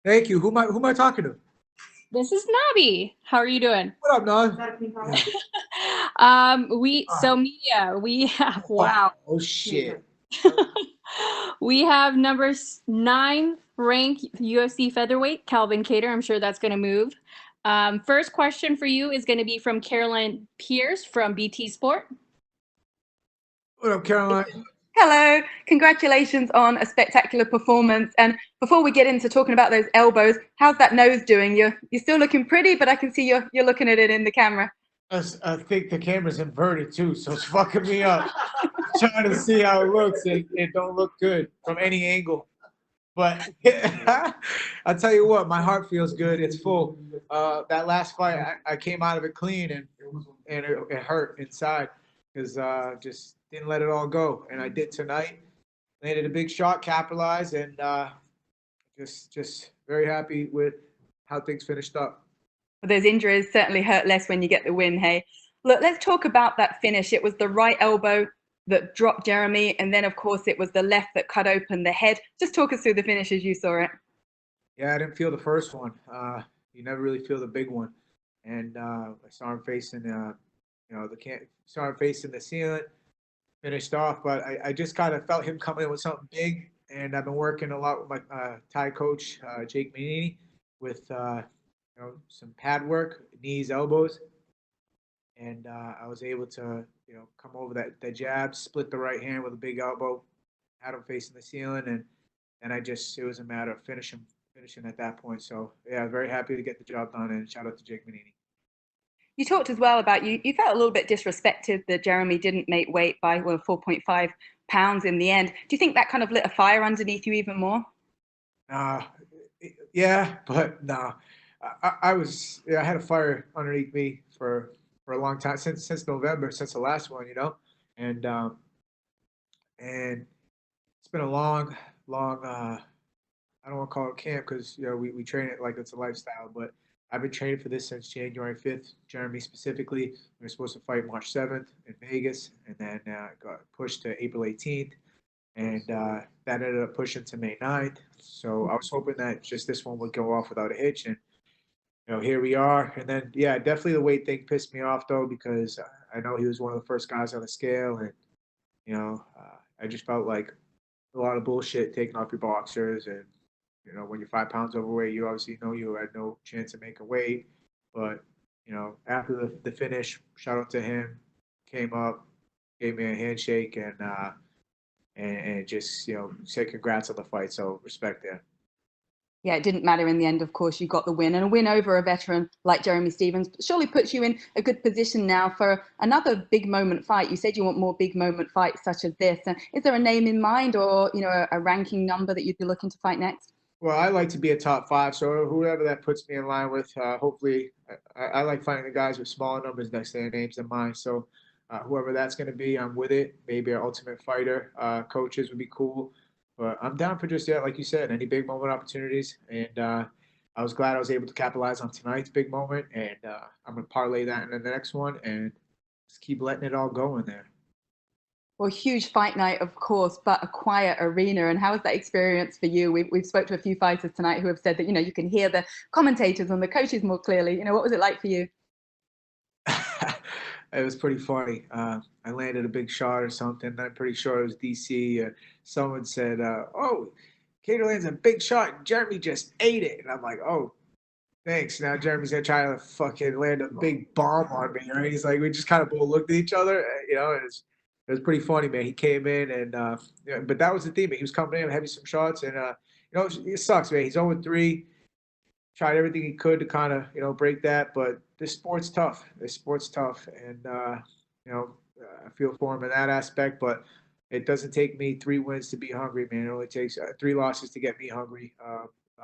Thank you. Who am I talking to? This is Nabi. How are you doing? What up, Nog? Yeah. So Mia, we have Oh, wow. oh shit. We have number 9 ranked UFC featherweight Calvin Kattar. I'm sure that's going to move. First question for you is going to be from Caroline Pierce from BT Sport. What up, Caroline? Hello, congratulations on a spectacular performance. And before we get into talking about those elbows, how's that nose doing? You're still looking pretty, but I can see you're looking at it in the camera. I think the camera's inverted too, so it's fucking me up. Trying to see how it looks. It don't look good from any angle. But I'll tell you what, my heart feels good. It's full. That last fight, I came out of it clean, and it hurt inside because just didn't let it all go. And I did tonight. Landed a big shot, capitalized, and just very happy with how things finished up. Those injuries certainly hurt less when you get the win, hey? Look, let's talk about that finish. It was the right elbow that dropped Jeremy, and then, of course, it was the left that cut open the head. Just talk us through the finish as you saw it. Yeah, I didn't feel the first one. You never really feel the big one. And I saw him facing, saw him facing the ceiling, finished off. But I just kind of felt him coming in with something big. And I've been working a lot with my Thai coach, Jake Manini, with some pad work, knees, elbows. And I was able to, come over that jab, split the right hand with a big elbow, had him facing the ceiling, and it was a matter of finishing at that point. So yeah, very happy to get the job done, and shout out to Jake Manini. You talked as well about you felt a little bit disrespected that Jeremy didn't make weight by 4.5 pounds in the end. Do you think that kind of lit a fire underneath you even more? Yeah, but no, I had a fire underneath me for a long time since November, since the last one, and and it's been a long. I don't want to call it camp because we train it like it's a lifestyle, but I've been training for this since January 5th. Jeremy specifically, we were supposed to fight March 7th in Vegas, and then got pushed to April 18th, and that ended up pushing to May 9th. So I was hoping that just this one would go off without a hitch, and here we are. And then yeah, definitely the weight thing pissed me off though because I know he was one of the first guys on the scale, and I just felt like a lot of bullshit taking off your boxers. And when you're 5 pounds overweight, you obviously know you had no chance of making weight. But after the finish, shout out to him, came up, gave me a handshake, and just said congrats on the fight. So respect there. Yeah, it didn't matter in the end, of course, you got the win. And a win over a veteran like Jeremy Stephens surely puts you in a good position now for another big moment fight. You said you want more big moment fights such as this. And is there a name in mind or, a ranking number that you'd be looking to fight next? Well, I like to be a top 5, so whoever that puts me in line with, hopefully, I like finding the guys with smaller numbers next to their names than mine. So whoever that's going to be, I'm with it. Maybe our Ultimate Fighter coaches would be cool. But I'm down for just, yeah, like you said, any big moment opportunities. And I was glad I was able to capitalize on tonight's big moment. And I'm going to parlay that into the next one and just keep letting it all go in there. Well, huge fight night, of course, but a quiet arena. And how was that experience for you? We've spoke to a few fighters tonight who have said that, you can hear the commentators and the coaches more clearly. What was it like for you? It was pretty funny. I landed a big shot or something. I'm pretty sure it was DC. Someone said, "Oh, Kattar lands a big shot. Jeremy just ate it," and I'm like, "Oh, thanks." Now Jeremy's gonna try to fucking land a big bomb on me, right? He's like, we just kind of both looked at each other, it was pretty funny, man. He came in and, but that was the theme. He was coming in, having some shots, and it sucks, man. He's 0-3. Tried everything he could to kind of break that, but this sport's tough. And I feel for him in that aspect. But it doesn't take me 3 wins to be hungry, man. It only takes 3 losses to get me hungry.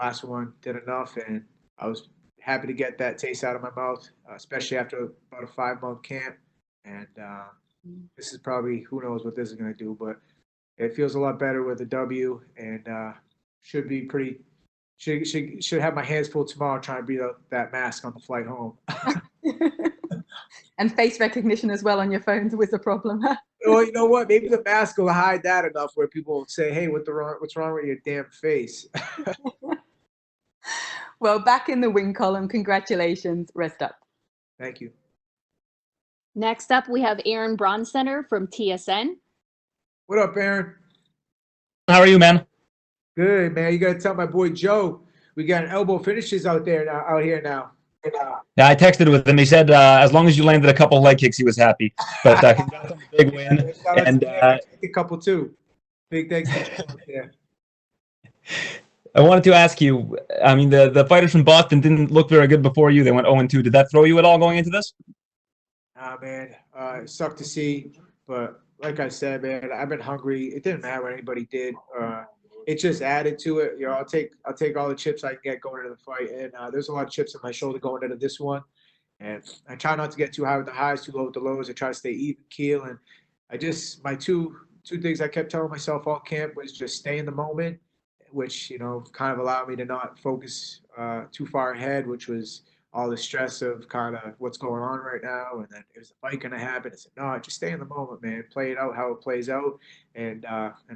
Last one did enough, and I was happy to get that taste out of my mouth, especially after about a 5-month camp. And this is probably, who knows what this is going to do, but it feels a lot better with a W, and should be pretty. Should have my hands full tomorrow trying to beat up that mask on the flight home. And face recognition as well on your phones was a problem. Well, you know what? Maybe the mask will hide that enough where people will say, "Hey, what's wrong with your damn face?" Well, back in the win column. Congratulations. Rest up. Thank you. Next up, we have Aaron Bronsteiner from TSN. What up, Aaron? How are you, man? Good, man. You gotta tell my boy Joe we got an elbow finishes out there now, out here now. Yeah, I texted with him. He said as long as you landed a couple leg kicks, he was happy. But congrats on the big win. Shout out And to him. A couple too. Big thanks to Joe out there. I wanted to ask you, I mean, the fighters from Boston didn't look very good before you. They went 0-2. Did that throw you at all going into this? Man, it sucked to see, but like I said, man, I've been hungry. It didn't matter what anybody did. It just added to it. You know, I'll take all the chips I can get going into the fight, and there's a lot of chips on my shoulder going into this one. And I try not to get too high with the highs, too low with the lows. I try to stay even keel, and my two things I kept telling myself all camp was just stay in the moment, which kind of allowed me to not focus too far ahead, which was all the stress of kind of what's going on right now, and then is the fight going to happen? I said, no, just stay in the moment, man. Play it out how it plays out, and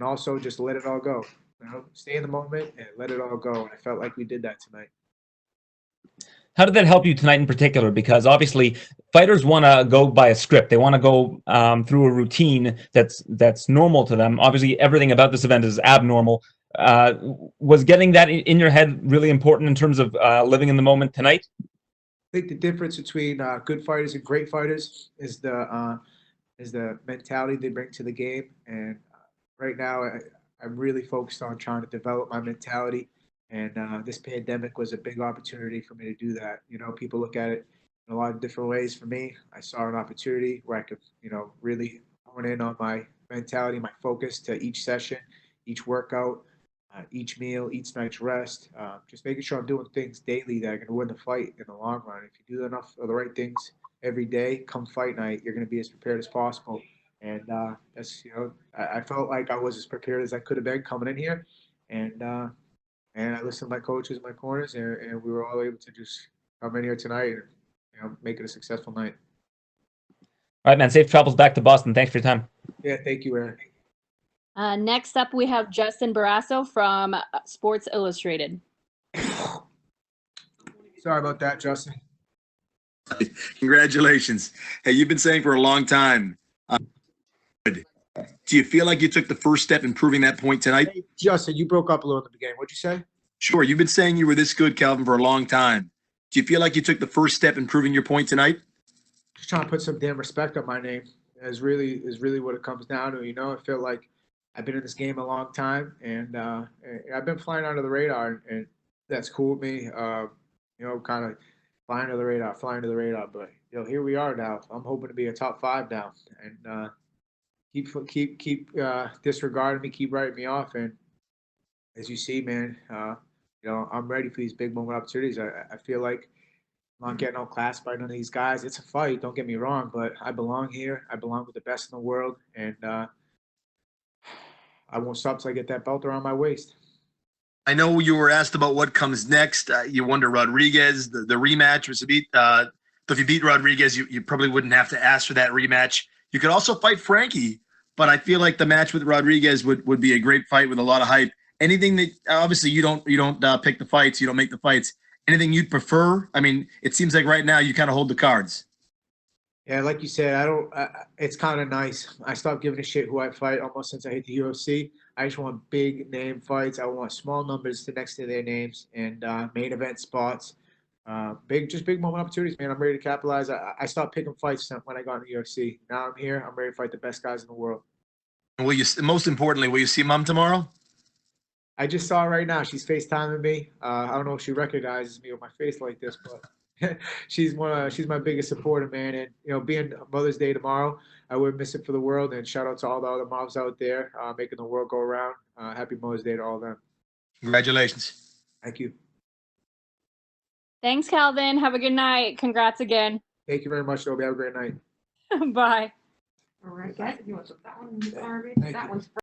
also just let it all go. Stay in the moment and let it all go. And I felt like we did that tonight. How did that help you tonight in particular? Because obviously fighters want to go by a script. They want to go through a routine that's normal to them. Obviously, everything about this event is abnormal. Was getting that in your head really important in terms of living in the moment tonight? I think the difference between good fighters and great fighters is the mentality they bring to the game. And right now, I'm really focused on trying to develop my mentality. And this pandemic was a big opportunity for me to do that. People look at it in a lot of different ways. For me, I saw an opportunity where I could, really hone in on my mentality, my focus to each session, each workout, each meal, each night's rest, just making sure I'm doing things daily that are going to win the fight in the long run. If you do enough of the right things every day, come fight night, you're going to be as prepared as possible. And that's I felt like I was as prepared as I could have been coming in here, and I listened to my coaches in my corners, and we were all able to just come in here tonight and make it a successful night. All right, man. Safe travels back to Boston. Thanks for your time. Yeah, thank you, Aaron. Next up, we have Justin Barrasso from Sports Illustrated. Sorry about that, Justin. Congratulations. Hey, you've been saying for a long time. Do you feel like you took the first step in proving that point tonight? Hey, Justin, you broke up a little at the beginning. What'd you say? Sure. You've been saying you were this good, Calvin, for a long time. Do you feel like you took the first step in proving your point tonight? Just trying to put some damn respect on my name is really what it comes down to. I feel like I've been in this game a long time, and I've been flying under the radar, and that's cool with me. Kind of flying under the radar. But here we are now. I'm hoping to be a top 5 now, and keep disregarding me, keep writing me off, and as you see, man, I'm ready for these big moment opportunities. I feel like I'm not getting outclassed by none of these guys. It's a fight, don't get me wrong, but I belong here. I belong with the best in the world, and I won't stop till I get that belt around my waist. I know you were asked about what comes next. You wonder Rodriguez, the rematch was to beat. If you beat Rodriguez, you probably wouldn't have to ask for that rematch. You could also fight Frankie, but I feel like the match with Rodriguez would be a great fight with a lot of hype. Anything that obviously you don't pick the fights, you don't make the fights. Anything you'd prefer? I mean, it seems like right now you kind of hold the cards. Yeah, like you said, it's kind of nice. I stopped giving a shit who I fight almost since I hit the UFC. I just want big name fights. I want small numbers next to their names and main event spots. Big moment opportunities, man. I'm ready to capitalize. I stopped picking fights when I got in the UFC. Now I'm here. I'm ready to fight the best guys in the world. Will you? Most importantly, will you see Mom tomorrow? I just saw her right now. She's FaceTiming me. I don't know if she recognizes me with my face like this, but she's my biggest supporter, man. And being Mother's Day tomorrow, I wouldn't miss it for the world. And shout out to all the other moms out there making the world go around. Happy Mother's Day to all of them. Congratulations. Thank you. Thanks, Calvin. Have a good night. Congrats again. Thank you very much, Toby. Have a great night. Bye. All right, guys, if you want to put that one in the garbage, Thank that you. one's